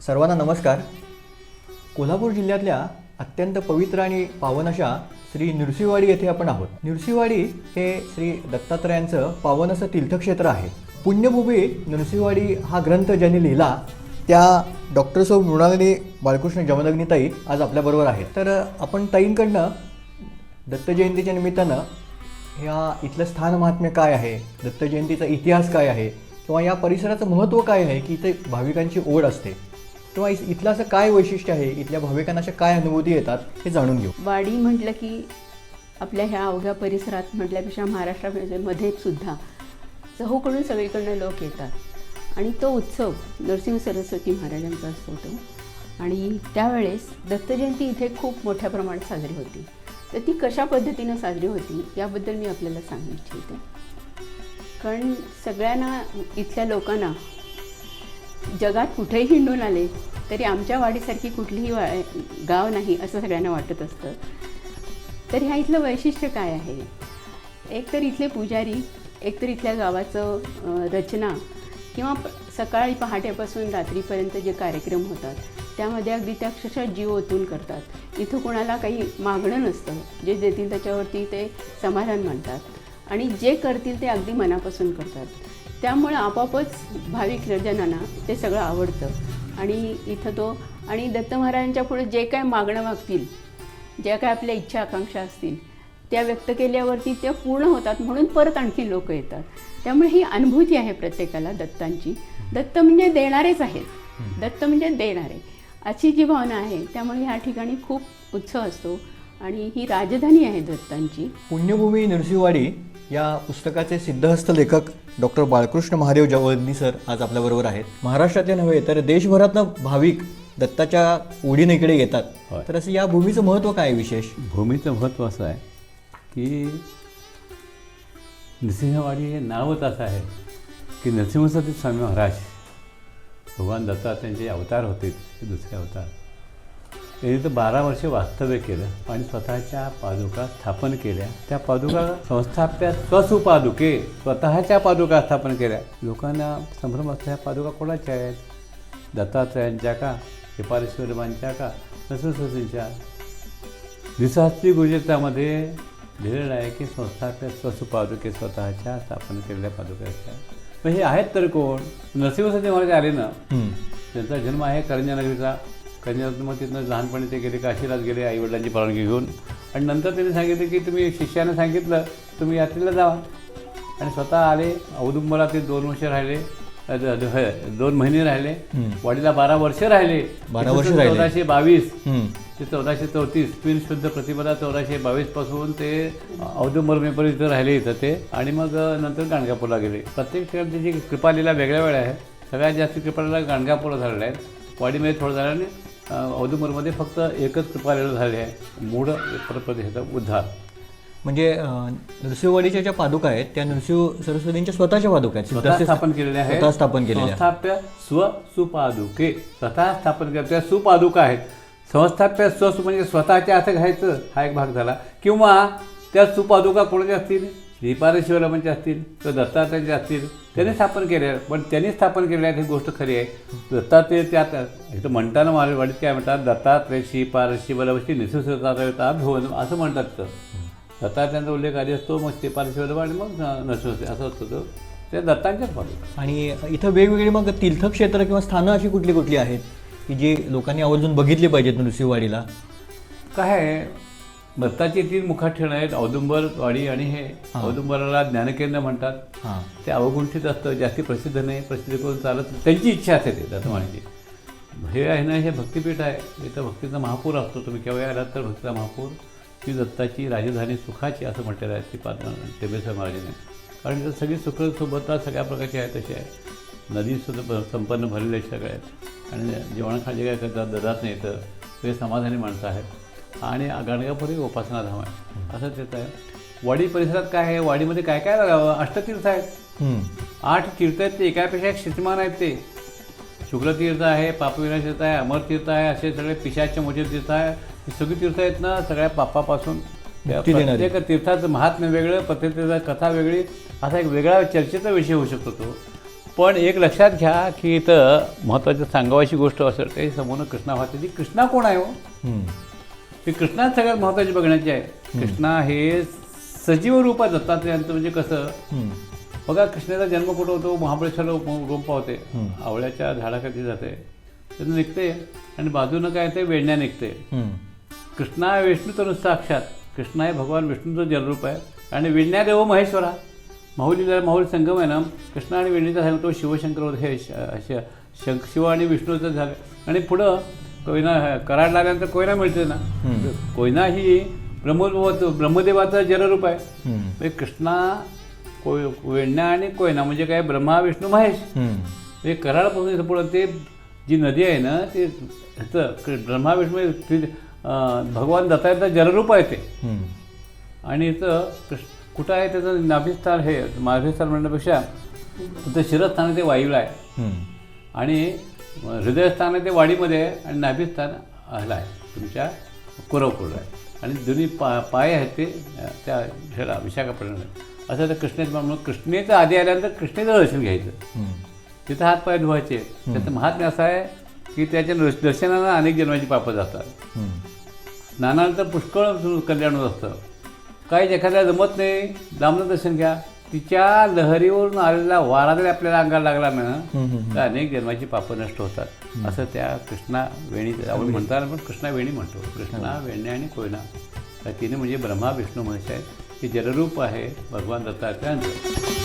सर्वांना नमस्कार. कोल्हापूर जिल्ह्यातल्या अत्यंत पवित्र आणि पावन अशा श्री नृसिंहवाडी येथे आपण आहोत. नृसिंहवाडी हे श्री दत्तात्रयांचं पावन असं तीर्थक्षेत्र आहे. पुण्यभूमी नृसिंहवाडी हा ग्रंथ ज्यांनी लिहिला त्या डॉक्टर सौ मृणालिनी बाळकृष्ण जमदग्नीताई आज आपल्याबरोबर आहेत. तर आपण ताईंकडनं दत्तजयंतीच्या निमित्तानं ह्या इथलं स्थान महात्म्य काय आहे, दत्तजयंतीचा इतिहास काय आहे, किंवा या परिसराचं महत्त्व काय आहे की इथे भाविकांची ओढ असते, किंवा इथलं असं काय वैशिष्ट्य आहे, इथल्या भाविकांना अशा काय अनुभूती येतात हे जाणून घेऊ. वाडी म्हटलं की आपल्या ह्या अवघ्या परिसरात म्हटल्यापेक्षा महाराष्ट्रामध्ये सुद्धा चहूकडून सगळीकडनं लोक येतात आणि तो उत्सव नरसिंह सरस्वती महाराजांचा असतो तो. आणि त्यावेळेस दत्तजयंती इथे खूप मोठ्या प्रमाणात साजरी होती. तर ती कशा पद्धतीनं साजरी होती याबद्दल मी आपल्याला सांगू इच्छिते. कारण सगळ्यांना इथल्या लोकांना जगात कुठेही हिंडून आले तरी आमच्या वाडीसारखी कुठलीही गाव नाही असं सगळ्यांना वाटत असतं. तर ह्या इथलं वैशिष्ट्य काय आहे, एक तर इथले पुजारी, एक तर इथल्या गावाचं रचना किंवा सकाळी पहाटेपासून रात्रीपर्यंत जे कार्यक्रम होतात त्यामध्ये अगदी त्या अक्षरशः जीव ओतून करतात. इथं कोणाला काही मागणं नसतं, जे देतील त्याच्यावरती ते समाधान मानतात आणि जे करतील ते अगदी मनापासून करतात. त्यामुळे आपोआपच भाविक जनांना ते सगळं आवडतं आणि इथं तो आणि दत्त महाराजांच्या पुढे जे काय मागणं मागतील, ज्या काय आपल्या इच्छा आकांक्षा असतील त्या व्यक्त केल्यावरती त्या पूर्ण होतात, म्हणून परत आणखी लोक येतात. त्यामुळे ही अनुभूती आहे प्रत्येकाला दत्तांची. दत्त म्हणजे देणारेच आहेत, दत्त म्हणजे देणारे अशी जी भावना आहे. त्यामुळे ह्या ठिकाणी खूप उत्सव असतो आणि ही राजधानी आहे दत्तांची. पुण्यभूमी नृसिंहवाडी या पुस्तकाचे सिद्धहस्त लेखक डॉक्टर बाळकृष्ण महादेव जमदग्नी सर आज आपल्याबरोबर आहेत. महाराष्ट्रातले नव्हे तर देशभरातनं भाविक दत्ताच्या ओढीने इकडे येतात. तर असं या भूमीचं महत्त्व काय विशेष? भूमीचं महत्त्व असं आहे की नृसिंहवाडी हे नावच असं आहे की नरसिंहसती स्वामी महाराज भगवान दत्तात्रेयांचे अवतार होते, ते दुसरे अवतार. त्यांनी तर 12 वर्षे वास्तव्य केलं आणि स्वतःच्या पादुका स्थापन केल्या. त्या पादुका संस्थाप्या स्वसुपादुके, स्वतःच्या पादुका स्थापन केल्या. लोकांना संभ्रम असतो, ह्या पादुका कोणाच्या आहेत, दत्तात्रयांच्या का, श्रीपादश्वरमांच्या का, नरसिंहसतींच्या? द्विसहस्त्री गुरुचरित्रामध्ये लिहिलेलं आहे की संस्थाप्या स्वसुपादुके, स्वतःच्या स्थापन केलेल्या पादुका आहेत. पण हे आहेत तर कोण? नरसिंहसती महाराज आले ना, त्यांचा जन्म आहे करंजानगरीचा. करंजानगरीत मग तिथनं लहानपणी ते गेले, काशीलाच गेले आईवडिलांची परवानगी घेऊन. आणि नंतर त्यांनी सांगितलं की तुम्ही शिष्यानं सांगितलं तुम्ही यात्रेला जावा, आणि स्वतः आले. औदुंबरात ते 2 वर्ष राहिले, 2 महिने राहिले. वाडीला 12 वर्ष राहिले. 1422 ते 1434 तीन शुद्ध प्रतिपदा 1422 पासून ते औदुंबरमेपर्यंत इथं राहिले इथं ते. आणि मग नंतर गाणगापूरला गेले. प्रत्येक ठिकाणी त्याची कृपालीला वेगळ्या वेळा आहे. सगळ्यात जास्त कृपालीला गाणगापूरला झालेल्या आहेत. वाडीमध्ये थोडं झालं आणि औदुंबरमध्ये फक्त एकच कृपालीला झाले आहे, मूळ प्रदेशाचा उद्धार. म्हणजे नृसिंहवाडीच्या ज्या पादुका आहेत त्या नृसिंह सरस्वतींच्या स्वतःच्या पादुका आहेत, स्वतः स्थापन केलेल्या आहेत. स्वतः स्थापन केलेल्या. संस्थाप्य सुपादुके, स्वतः स्थापन केल्या त्या सुपादुका आहेत. संस्थाप्य स्वसु म्हणजे स्वतःच्या असं घ्यायचं, हा एक भाग झाला. किंवा त्या सुपादुका कोणाच्या असतील, श्रीपादशिवरामांच्या असतील किंवा दत्तात्रयांच्या असतील, त्यांनी स्थापन केल्या. पण त्यांनी स्थापन केलेल्या ही गोष्ट खरी आहे. दत्तात्रय त्यात इथं म्हणताना वाडीत काय म्हणतात, दत्तात्रय श्रीपाद शिवरामांची निसर्गता भुवन असं म्हणतात. तर दत्तात्रयांचा उल्लेख आधी असतो, मग श्रीपादशिवराम आणि मग नरसिंह असं असतं. तो त्या दत्तांच्याच पादुका. आणि इथं वेगवेगळी मग तीर्थक्षेत्र किंवा स्थानं अशी कुठली कुठली आहेत की जी लोकांनी आवर्जून बघितली पाहिजेत नृसिंहवाडीला? काय आहे, दत्ताची 3 मुखाटण आहेत, औदुंबरवाडी आणि हे. औदुंबराला ज्ञानकेंद्र म्हणतात. ते अवगुंठित असतं, जास्ती प्रसिद्ध नाही, प्रसिद्ध करून चालत. त्यांची इच्छा असते ते दत्तमाणीची. हे आहे ना, हे भक्तिपीठ आहे. इथं भक्तीचा महापूर असतो. तुम्ही केव्हा आलात तर भक्तीचा महापूर, ही दत्ताची राजधानी सुखाची असं म्हटलेलं आहे श्रीपाद टेंबेश्वर महाराजांनी. कारण इथं सगळी सुखं सोबत सगळ्या प्रकारची आहेत तशी आहे. नदीसुद्धा संपन्न भरलेले आहेत सगळ्या आहेत. आणि जेवणाखाली काय करतात, ददात नाही तर ते समाधानी माणसं आहेत. आणि गाणगापूर ही उपासनाधाम आहे असं तेच आहे. वाडी परिसरात काय आहे, वाडीमध्ये काय काय अष्टतीर्थ आहेत. 8 तीर्थ आहेत. ते एकापेक्षा एक शीर्षमान आहेत. ते शुक्लतीर्थ आहे, पापविनाश तीर्थ आहे, अमरतीर्थ आहे, असे सगळे पिशाचे मोठे तीर्थ आहे. ही सगळी तीर्थ आहेत ना, सगळ्या पापापासून प्रत्येक तीर्थाचं महात्म्य वेगळं, प्रत्येक तीर्थाची कथा वेगळी, असा एक वेगळा चर्चेचा विषय होऊ शकतो तो. पण एक लक्षात घ्या की इथं महत्त्वाची सांगावायची गोष्ट असेल काही समोर कृष्णा वाहते ती कृष्णा कोण आहे हो हम्म. ती कृष्णा सगळ्यात महत्त्वाची बघण्याची आहे. कृष्णा हे सजीव रूपात दत्तात्रेयांचं म्हणजे कसं हम्म. बघा कृष्णाचा जन्म कुठं होतो महाबळेश्वरला रूम पावते हम्म. आवळ्याच्या झाडाखाली जाते त्यातून निघते आणि बाजूनं काय ते वेण्या निघते. हम्म. कृष्णा विष्णू तर साक्षात कृष्णा हे भगवान विष्णूचं जलरूप आहे आणि वेण्या देव महेश्वरा माहुलीला माहुली संगम आहे ना कृष्णा आणि वेणीचा झाला तो शिवशंकर होता हे शिव आणि विष्णूचं झालं आणि पुढं कोयना कराड लागल्यानंतर कोयना मिळते ना. कोयना ही ब्रह्मदेवाचं जलरूप आहे. हम्म. म्हणजे कृष्णा वेण्या आणि कोयना म्हणजे काय ब्रह्मा विष्णू महेश. हम्म. म्हणजे कराडपासून इथं पुढं ते जी नदी आहे ना ते ह्याचं ब्रह्मा विष्णू ती भगवान दत्ताचं जलरूप आहे ते. हम्म. आणि इथं कुठं आहे त्याचं नाभिस्थान हे नाभिस्थान म्हणण्यापेक्षा तिथं शिरस्थान ते वायूला आहे हम्म. आणि हृदयस्थान आहे ते वाडीमध्ये आहे आणि नाभिस्थान ह्याला आहे तुमच्या कोरवपूरला आहे आणि दोन्ही पाय आहेत ते त्या ह्याला विशाखापट्टणम असं तर कृष्णेचं म्हणून कृष्णेचं आधी आल्यानंतर कृष्णेचं दर्शन घ्यायचं. हम्म. तिथं हातपाय धुवायचे. त्याचं महात्म्य असं आहे की त्याच्या दर्शनानं अनेक जन्माची पापं जातात. हम्म. स्नानानंतर पुष्कळ कल्याण होत असतं. काही एखाद्या जमत नाही दामनं दर्शन घ्या तिच्या लहरीवरून आलेला वारा जरी आपल्याला अंगाला लागला ना तर अनेक जन्माची पापं नष्ट होतात असं त्या कृष्णा वेणी आपण म्हणताना पण कृष्णा वेणी म्हणतो. कृष्णा वेण्या आणि कोयना त्या तिने म्हणजे ब्रह्मा विष्णू महेश आहे हे जलरूप आहे भगवान दत्तात्रेयांचं.